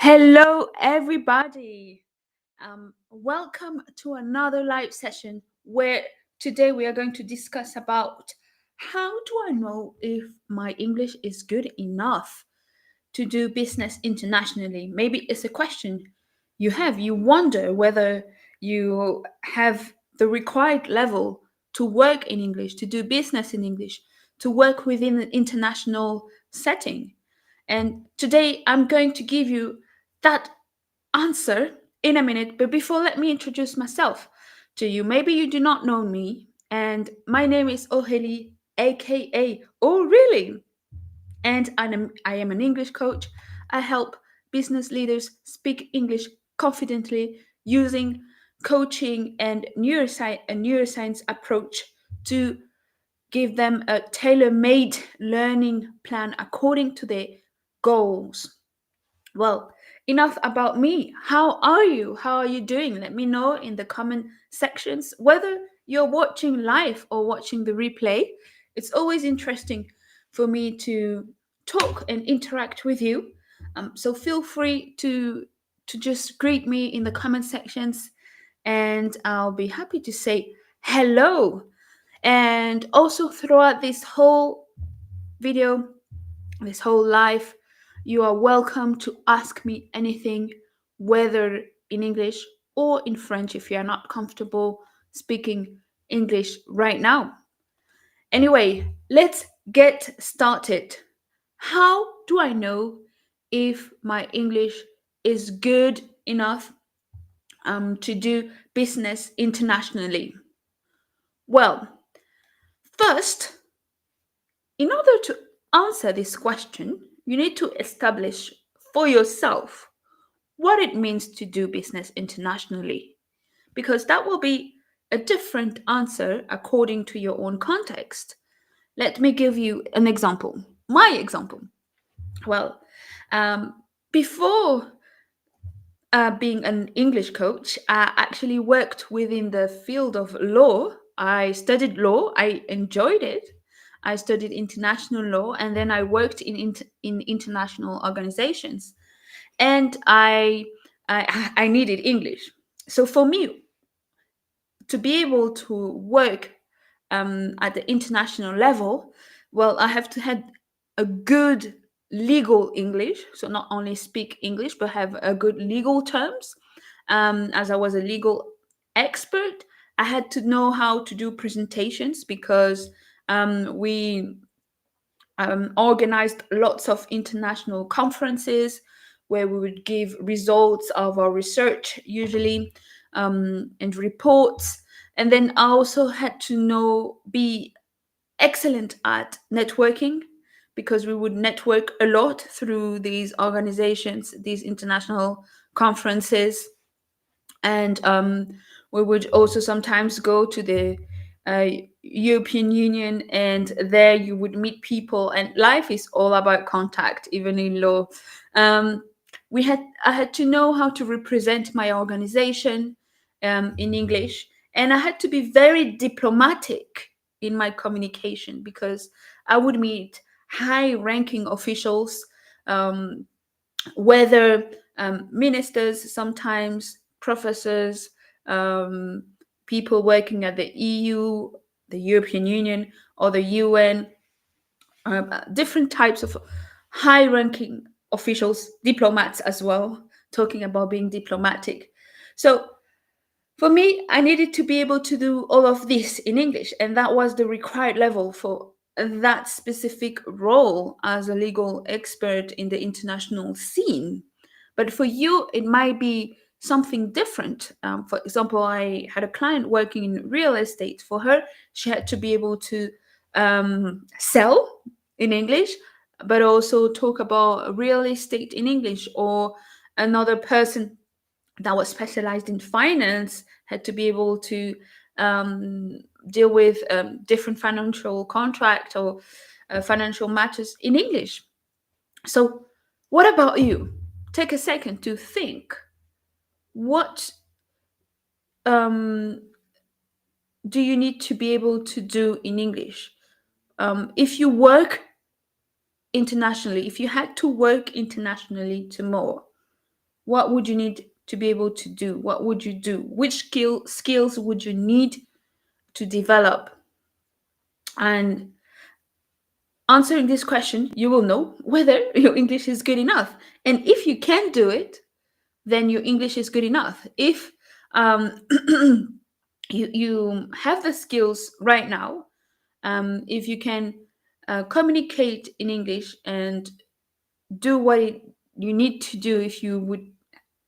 Hello, everybody. Welcome to another live session where today we are going to discuss about how do I know if my English is good enough to do business internationally? Maybe it's a question you have. You wonder whether you have the required level to work in English, to do business in English, to work within an international setting. And today I'm going to give you that answer in a minute. But before, let me introduce myself to you. Maybe you do not know me, and my name is Oheli, aka Oh Really? And I am an English coach. I help business leaders speak English confidently using coaching and neuroscience approach to give them a tailor-made learning plan according to their goals. Well, enough about me. How are you? How are you doing? Let me know in the comment sections whether you're watching live or watching the replay. It's always interesting for me to talk and interact with you. So feel free to just greet me in the comment sections, and I'll be happy to say hello. And also throughout this whole video, this whole life, you are welcome to ask me anything, whether in English or in French if you are not comfortable speaking English right now. Anyway, let's get started. How do I know if my English is good enough to do business internationally? Well, first, in order to answer this question, you need to establish for yourself what it means to do business internationally, because that will be a different answer according to your own context. Let me give you an example. My example. Well, um, before being an English coach, I actually worked within the field of law. I studied law, I enjoyed it. I studied international law, and then I worked in international organizations. And I needed English. So for me to be able to work at the international level, well, I have to have a good legal English. So not only speak English, but have a good legal terms. As I was a legal expert, I had to know how to do presentations because we organized lots of international conferences where we would give results of our research, usually, and reports. And then I also had to be excellent at networking because we would network a lot through these organizations, these international conferences. And we would also sometimes go to the uh, European Union, and there you would meet people. And life is all about contact, even in law. Um, I had to know how to represent my organization in English, and I had to be very diplomatic in my communication because I would meet high-ranking officials, um, whether ministers, sometimes professors, um, people working at the EU, the European Union, or the UN, different types of high ranking officials, diplomats as well, talking about being diplomatic. So for me, I needed to be able to do all of this in English, and that was the required level for that specific role as a legal expert in the international scene. But for you, it might be something different. For example, I had a client working in real estate. For her, she had to be able to sell in English, but also talk about real estate in English. Or another person that was specialized in finance had to be able to um, deal with different financial contract or financial matters in English. So, what about you? Take a second to think. What um, do you need to be able to do in English? If you work internationally, if you had to work internationally tomorrow, What would you need to be able to do? What would you do? Which skills would you need to develop? And answering this question, you will know whether your English is good enough. And if you can do it, then your English is good enough. If um, you have the skills right now, if you can communicate in English and do what you need to do if you would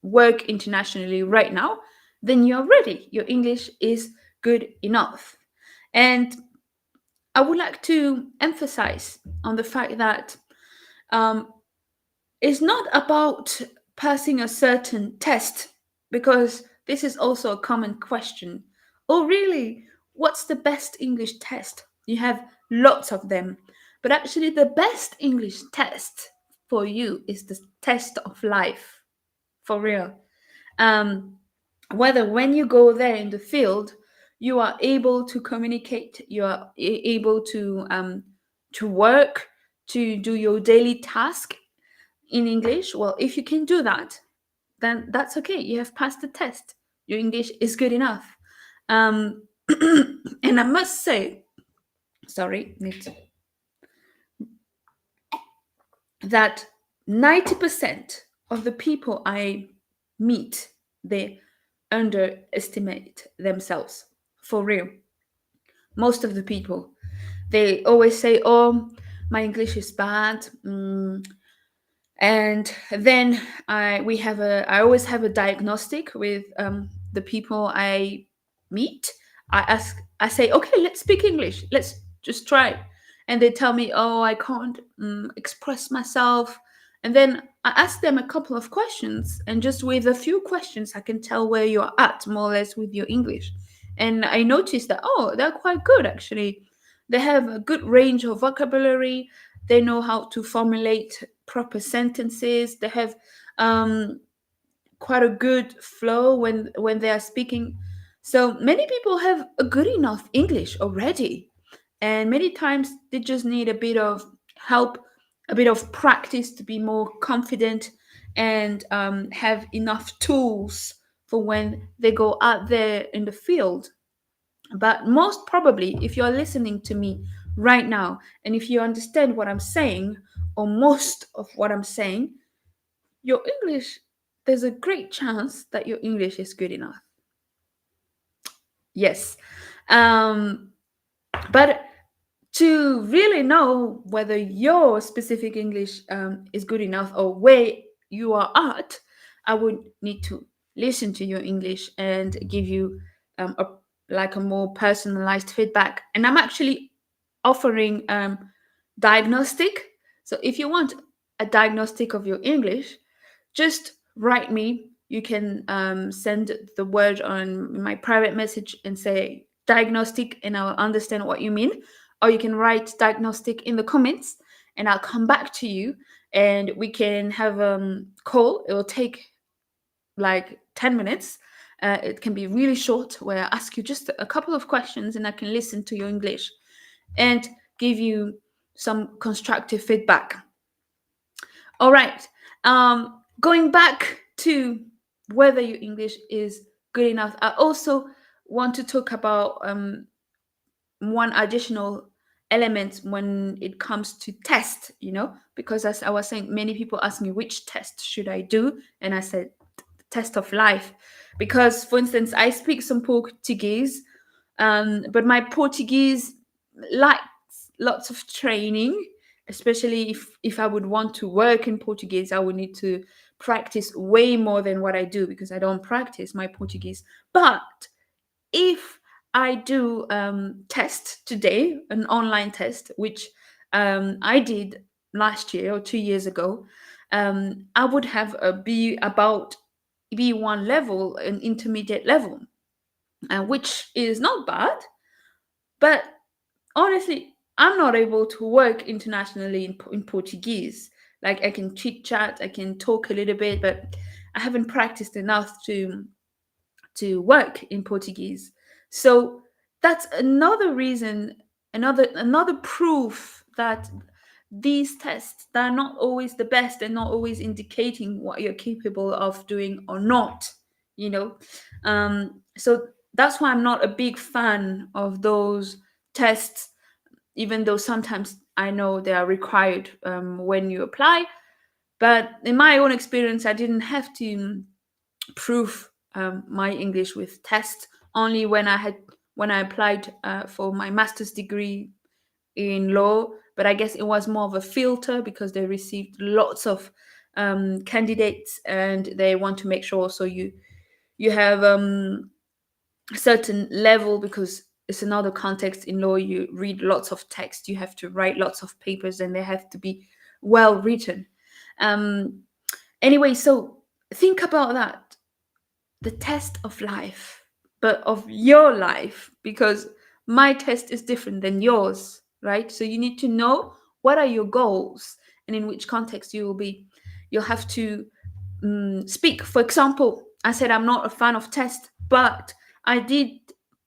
work internationally right now, then you're ready. Your English is good enough. And I would like to emphasize on the fact that um, it's not about passing a certain test, because this is also a common question. Oh, really? What's the best English test? You have lots of them. But actually, the best English test for you is the test of life, for real. Um, Whether when you go there in the field, you are able to communicate, you are able to work, to do your daily task in English. Well, if you can do that, then that's okay. You have passed the test. Your English is good enough. Um, and I must say, sorry, that 90% of the people I meet, they underestimate themselves. For real. Most of the people. They always say, oh, my English is bad. And then I always have a diagnostic with the people I meet. I say, okay, let's speak English, let's just try. And they tell me, oh, I can't express myself. And then I ask them a couple of questions, and just with a few questions I can tell where you're at, more or less, with your English. And I noticed that, oh, they're quite good actually. They have a good range of vocabulary. They know how to formulate proper sentences. They have um, quite a good flow when they are speaking. So many people have a good enough English already, and many times they just need a bit of help, a bit of practice to be more confident, and have enough tools for when they go out there in the field. But most probably, if you're listening to me right now, and if you understand what I'm saying, or most of what I'm saying, your English, there's a great chance that your English is good enough. Yes. Um, but to really know whether your specific English is good enough, or where you are at, I would need to listen to your English and give you a like a more personalized feedback. And I'm actually offering diagnostic. So if you want a diagnostic of your English, just write me. You can send the word on my private message and say diagnostic, and I'll understand what you mean. Or you can write diagnostic in the comments, and I'll come back to you, and we can have a call. It will take like 10 minutes. It can be really short, where I ask you just a couple of questions, and I can listen to your English and give you some constructive feedback. All right. Going back to whether your English is good enough, I also want to talk about one additional element when it comes to test, because as I was saying, many people ask me which test should I do, and I said test of life. Because, for instance, I speak some Portuguese, but my Portuguese likes lots of training, especially if I would want to work in Portuguese. I would need to practice way more than what I do, because I don't practice my Portuguese. But if I do test today, an online test, which I did last year or 2 years ago, I would have a B1 level, an intermediate level, which is not bad. But honestly, I'm not able to work internationally in Portuguese. Like, I can chit chat, I can talk a little bit, but I haven't practiced enough to work in Portuguese. So that's another reason, another proof that these tests, they're not always the best. They're not always indicating what you're capable of doing or not, you know. So that's why I'm not a big fan of those tests, even though sometimes I know they are required when you apply. But in my own experience, I didn't have to prove my English with tests. Only when I applied for my master's degree in law, but I guess it was more of a filter because they received lots of candidates, and they want to make sure so you have a certain level, because it's another context. In law, you read lots of text, you have to write lots of papers, and they have to be well written. Um, anyway, so think about that, the test of life, but of your life, because my test is different than yours, right? So you need to know what are your goals and in which context you'll have to speak. For example, I said I'm not a fan of tests, but I did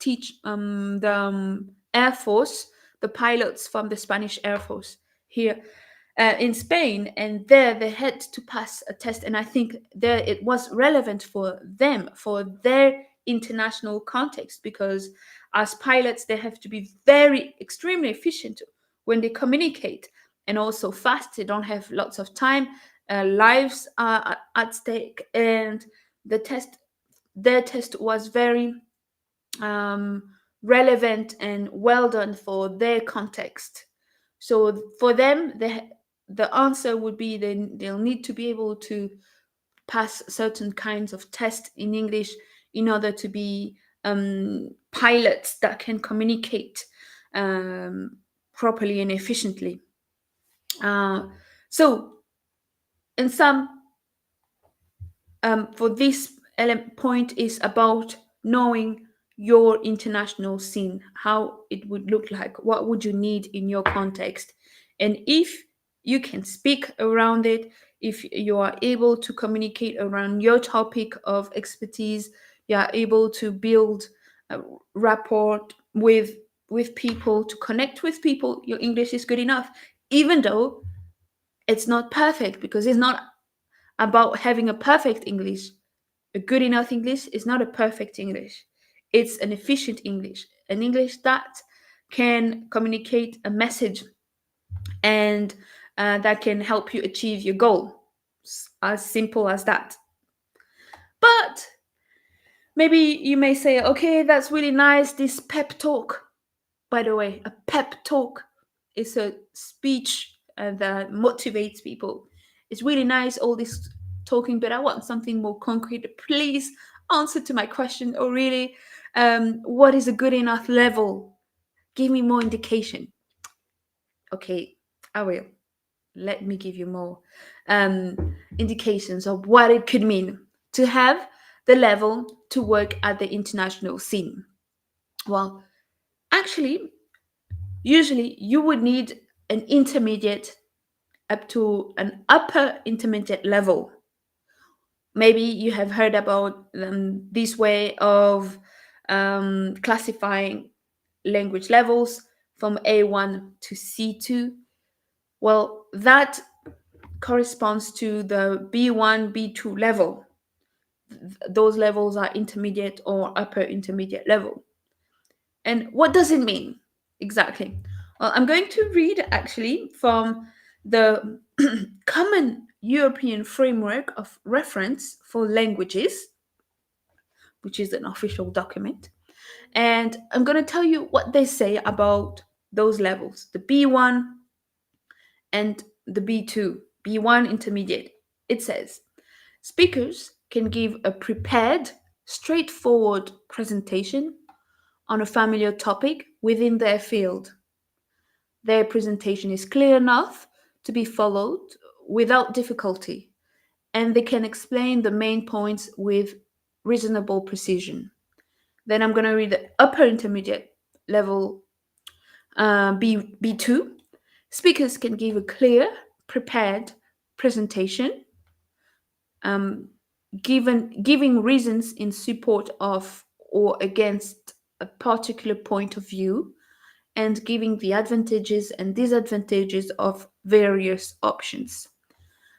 teach the Air Force, the pilots from the Spanish Air Force here in Spain, and there they had to pass a test, and I think there it was relevant for them, for their international context, because as pilots they have to be very extremely efficient when they communicate, and also fast. They don't have lots of time. Lives are at stake, and the test, their test was very um, relevant and well done for their context. So for them, the answer would be they'll need to be able to pass certain kinds of tests in English in order to be pilots that can communicate um, properly and efficiently. Uh, so, in some, for this point is about knowing your international scene, how it would look like, what would you need in your context, and if you can speak around it, if you are able to communicate around your topic of expertise, you are able to build a rapport with people, to connect with people, your English is good enough, even though it's not perfect, because it's not about having a perfect English. A good enough English is not a perfect English. It's an efficient English, an English that can communicate a message, and that can help you achieve your goal. As simple as that. But maybe you may say, okay, that's really nice, this pep talk. By the way, a pep talk is a speech that motivates people. It's really nice, all this talking, but I want something more concrete. Please answer to my question, or really, what is a good enough level? Give me more indication. Okay, I will. Let me give you more indications of what it could mean to have the level to work at the international scene. Well, actually, usually you would need an intermediate up to an upper intermediate level. Maybe you have heard about this way of classifying language levels from A1 to C2. Well, that corresponds to the B1, B2 level. Those levels are intermediate or upper intermediate level. And what does it mean exactly? Well, I'm going to read actually from the Common European Framework of Reference for Languages, which is an official document. And I'm going to tell you what they say about those levels, the B1 and the B2, B1 intermediate. It says speakers can give a prepared, straightforward presentation on a familiar topic within their field. Their presentation is clear enough to be followed without difficulty, and they can explain the main points with reasonable precision. Then I'm going to read the upper intermediate level, B2. Speakers can give a clear, prepared presentation, um, giving reasons in support of or against a particular point of view, and giving the advantages and disadvantages of various options.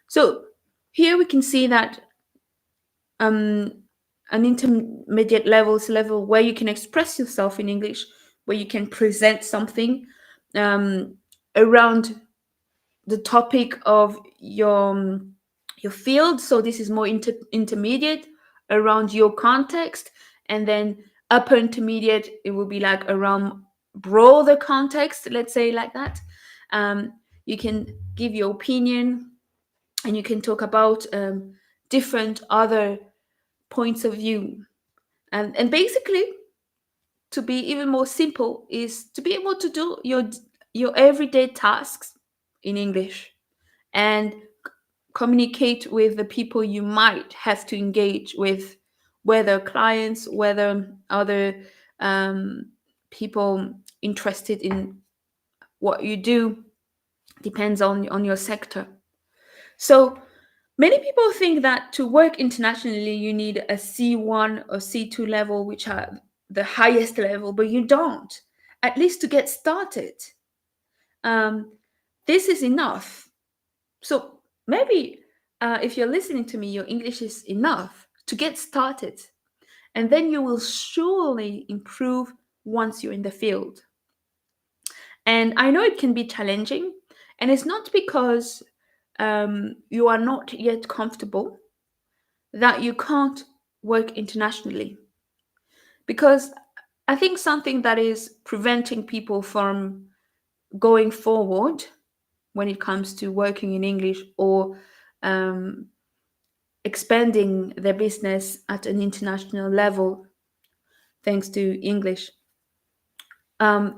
So here we can see that um, an intermediate level is a level where you can express yourself in English, where you can present something um, around the topic of your field. So this is more intermediate around your context, and then upper intermediate it will be like around broader context. Let's say like that. Um, you can give your opinion, and you can talk about different other points of view, and basically to be even more simple is to be able to do your everyday tasks in English and communicate with the people you might have to engage with, whether clients, whether other um, people interested in what you do, depends on your sector. So many people think that to work internationally you need a C1 or C2 level, which are the highest level, but you don't. At least to get started, um, this is enough. So maybe if you're listening to me, your English is enough to get started, and then you will surely improve once you're in the field. And I know it can be challenging, and it's not because you are not yet comfortable that you can't work internationally. Because I think something that is preventing people from going forward when it comes to working in English or um, expanding their business at an international level thanks to English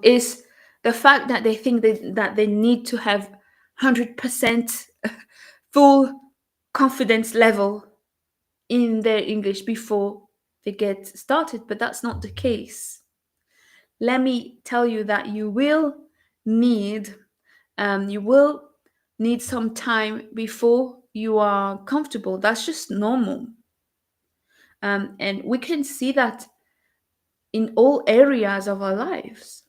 is the fact that they think that they need to have 100% full confidence level in their English before they get started, but that's not the case. Let me tell you that need you will need some time before you are comfortable. That's just normal. And we can see that in all areas of our lives.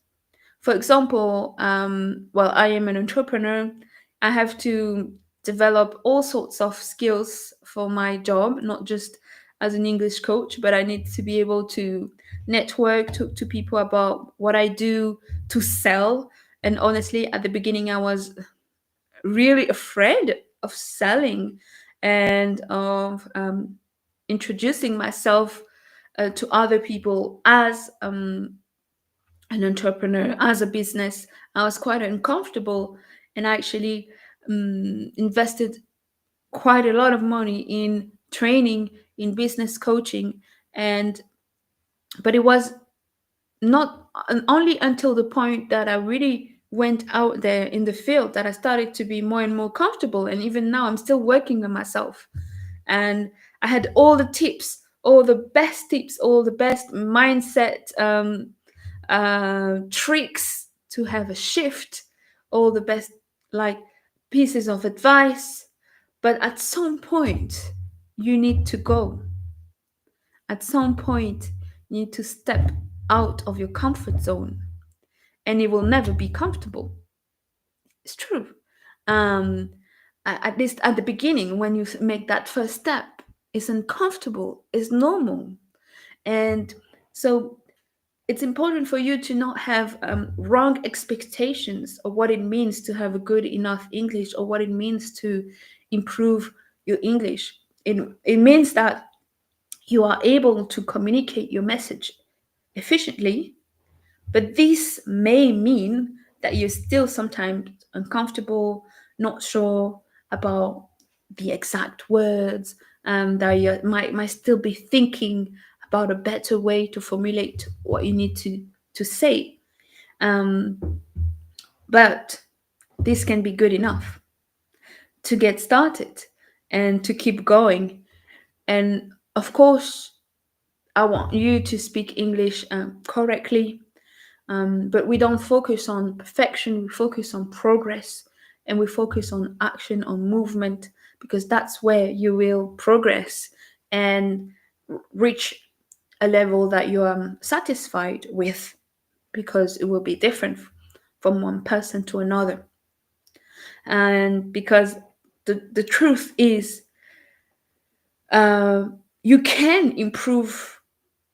For example, well, I am an entrepreneur. I have to develop all sorts of skills for my job, not just as an English coach, but I need to be able to network, talk to people about what I do, to sell. And honestly, at the beginning, I was really afraid of selling and of introducing myself to other people as an entrepreneur, as a business. I was quite uncomfortable, and I actually invested quite a lot of money in training, in business coaching, and but it was not only until the point that I really went out there in the field that I started to be more and more comfortable. And even now, I'm still working on myself. And I had all the tips, all the best mindset tricks to have a shift, all the best like pieces of advice. But at some point, you need to go. At some point, you need to step out of your comfort zone, and it will never be comfortable. It's true. Um, at least at the beginning, when you make that first step, it's uncomfortable, it's normal. And so it's important for you to not have wrong expectations of what it means to have a good enough English or what it means to improve your English. It means that you are able to communicate your message efficiently, but this may mean that you're still sometimes uncomfortable, not sure about the exact words, that you might still be thinking about a better way to formulate what you need to say. Um, but this can be good enough to get started and to keep going. And of course, I want you to speak English correctly. But we don't focus on perfection, we focus on progress, and we focus on action, on movement, because that's where you will progress and reach a level that you are satisfied with, because it will be different from one person to another. And because the truth is, uh, you can improve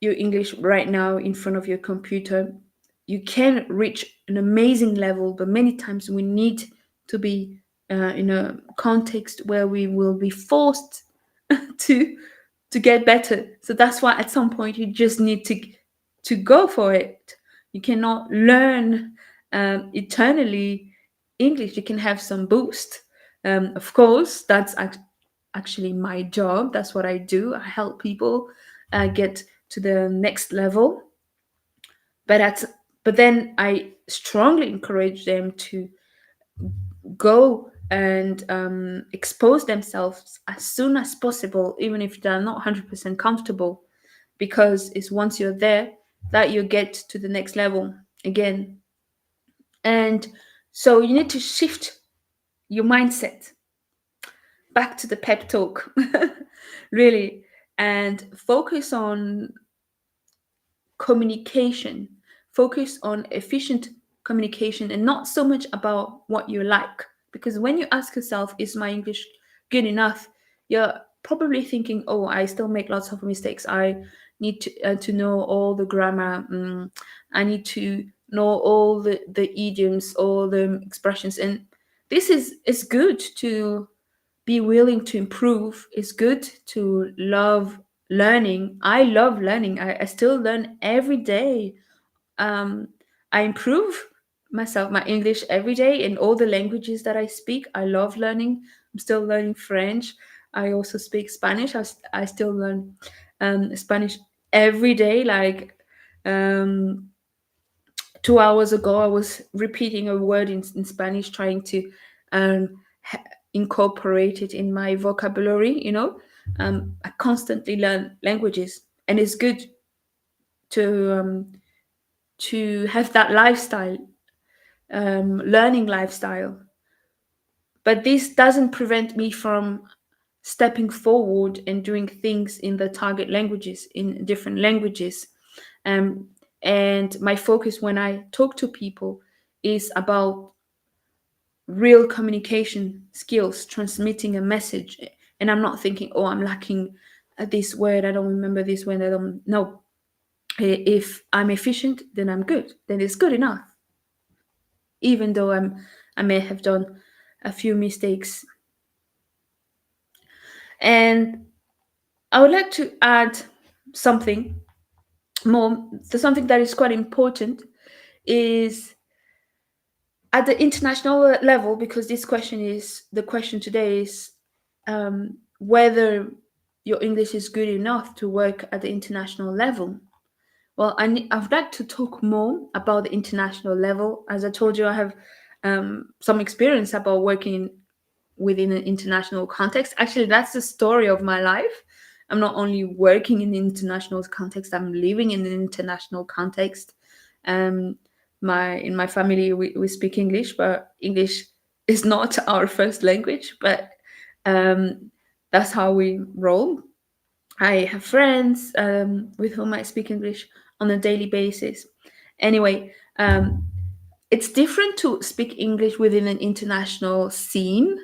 your English right now in front of your computer. You can reach an amazing level, but many times we need to be in a context where we will be forced to to get better. So that's why at some point you just need to go for it. You cannot learn eternally English. You can have some boost. Of course, that's actually my job. That's what I do. I help people get to the next level. But that's but then I strongly encourage them to go and expose themselves as soon as possible, even if they're not 100% comfortable, because it's once you're there that you get to the next level again. And so you need to shift your mindset back to the pep talk, really, and focus on communication, focus on efficient communication, and not so much about what you like. Because when you ask yourself, is my English good enough? You're probably thinking, oh, I still make lots of mistakes. I need to know all the grammar. I need to know all the idioms, all the expressions. And this is good to be willing to improve. It's good to love learning. I love learning. I still learn every day. um, I improve myself, my English every day in all the languages that I speak. I love learning. I'm still learning French. I also speak Spanish. I still learn Spanish every day. Like um, 2 hours ago, I was repeating a word in Spanish, trying to incorporate it in my vocabulary. I constantly learn languages, and it's good to have that lifestyle, learning lifestyle. But this doesn't prevent me from stepping forward and doing things in the target languages, in different languages. Um, and my focus when I talk to people is about real communication skills, transmitting a message. And I'm not thinking, oh, I'm lacking this word, I don't remember this word, I don't know. If I'm efficient, then I'm good. Then it's good enough, even though I may have done a few mistakes. And I would like to add something more. Something that is quite important is at the international level, because this question is the question today is whether your English is good enough to work at the international level. Well, I'd like to talk more about the international level. As I told you, I have some experience about working within an international context. Actually, that's the story of my life. I'm not only working in the international context, I'm living in an international context. Um, in my family, we speak English, but English is not our first language, but um, that's how we roll. I have friends with whom I speak English on a daily basis. Anyway, it's different to speak English within an international scene,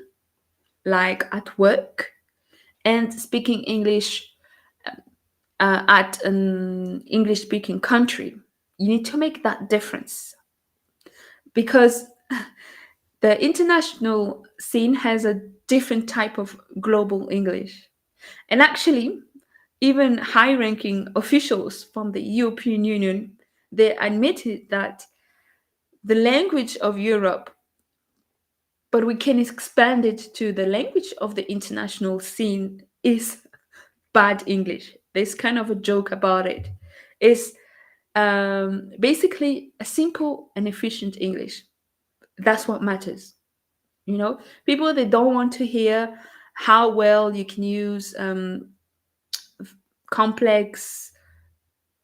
like at work, and speaking English at an English speaking country. You need to make that difference because the international scene has a different type of global English. And actually, even high ranking officials from the European Union, they admitted that the language of Europe, but we can expand it to the language of the international scene, is bad English. There's kind of a joke about it. It's basically a simple and efficient English. That's what matters. People, they don't want to hear how well you can use complex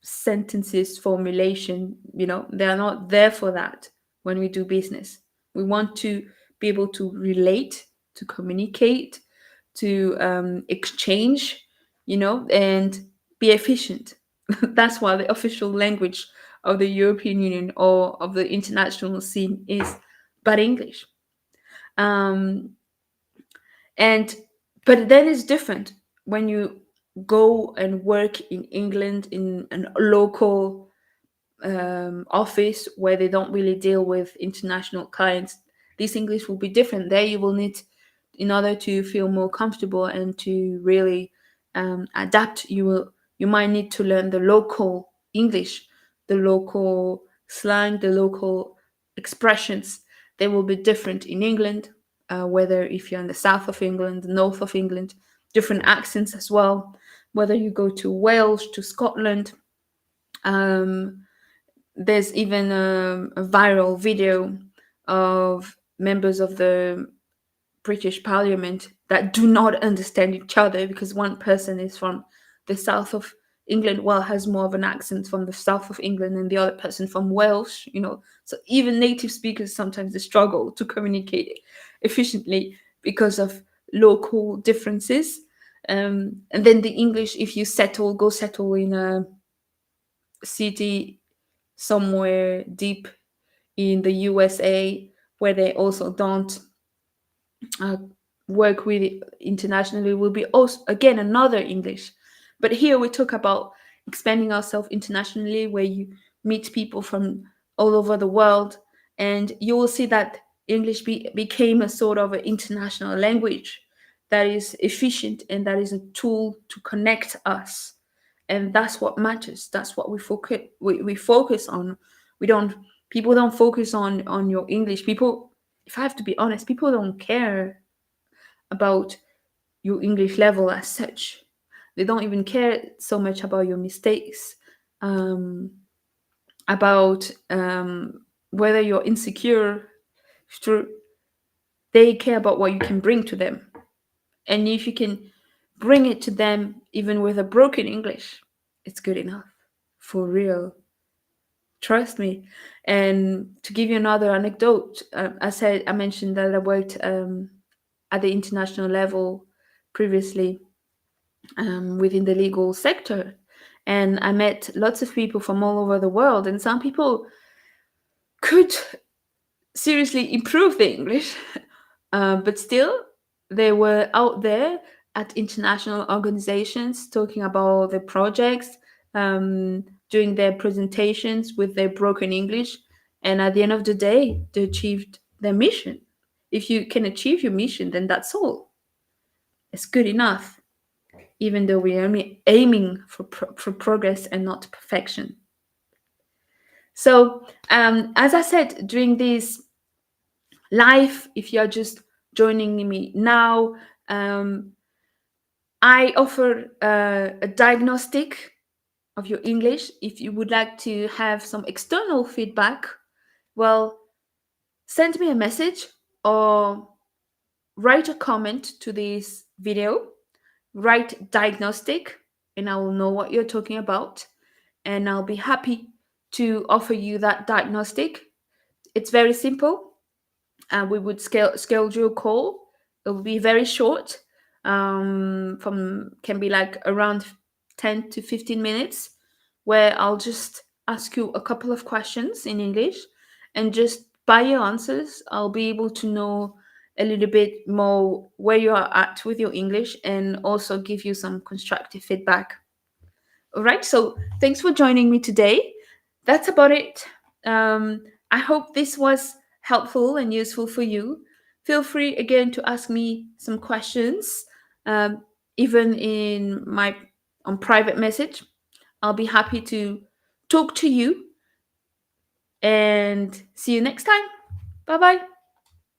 sentences, formulation. They are not there for that. When we do business, we want to be able to relate, to communicate, to exchange, and be efficient. That's why the official language of the European Union or of the international scene is bad English. Um, and but then it's different when you go and work in England in a local office where they don't really deal with international clients. This English will be different. There, you will need, in order to feel more comfortable and to really adapt, you might need to learn the local English, the local slang, the local expressions. They will be different in England, whether if you're in the south of England, the north of England, different accents as well. Whether you go to Wales, to Scotland, um, there's even a viral video of members of the British Parliament that do not understand each other because one person is from the south of England, well, has more of an accent from the south of England, and the other person from Wales, So even native speakers sometimes they struggle to communicate efficiently because of local differences. And then the English, if you go settle in a city somewhere deep in the USA where they also don't uh, work with it internationally will be also again another English. But here we talk about expanding ourselves internationally, where you meet people from all over the world, and you will see that English became a sort of an international language that is efficient and that is a tool to connect us, and that's what matters. That's what we focus on. We don't People don't focus on your English. People, if I have to be honest, people don't care about your English level as such. They don't even care so much about your mistakes, um, about whether you're insecure. Through They care about what you can bring to them, and if you can bring it to them even with a broken English, it's good enough. For real, trust me. And to give you another anecdote, I mentioned that I worked at the international level previously, within the legal sector. And I met lots of people from all over the world, and some people could seriously improve their English, but still, they were out there at international organizations talking about their projects, doing their presentations with their broken English. And at the end of the day, they achieved their mission. If you can achieve your mission, then that's all. It's good enough, even though we're only aiming for progress and not perfection. So, as I said, during this live, if you're just joining me now, I offer a diagnostic of your English. If you would like to have some external feedback, well, send me a message or write a comment to this video. Write diagnostic, and I will know what you're talking about, and I'll be happy to offer you that diagnostic. It's very simple. We would schedule a call. It will be very short. From Can be like around 10 to 15 minutes, where I'll just ask you a couple of questions in English, and just by your answers, I'll be able to know a little bit more where you are at with your English, and also give you some constructive feedback. All right. So thanks for joining me today. That's about it. I hope this was helpful and useful for you. Feel free again to ask me some questions, um, even in my on private message. I'll be happy to talk to you, and see you next time. Bye bye.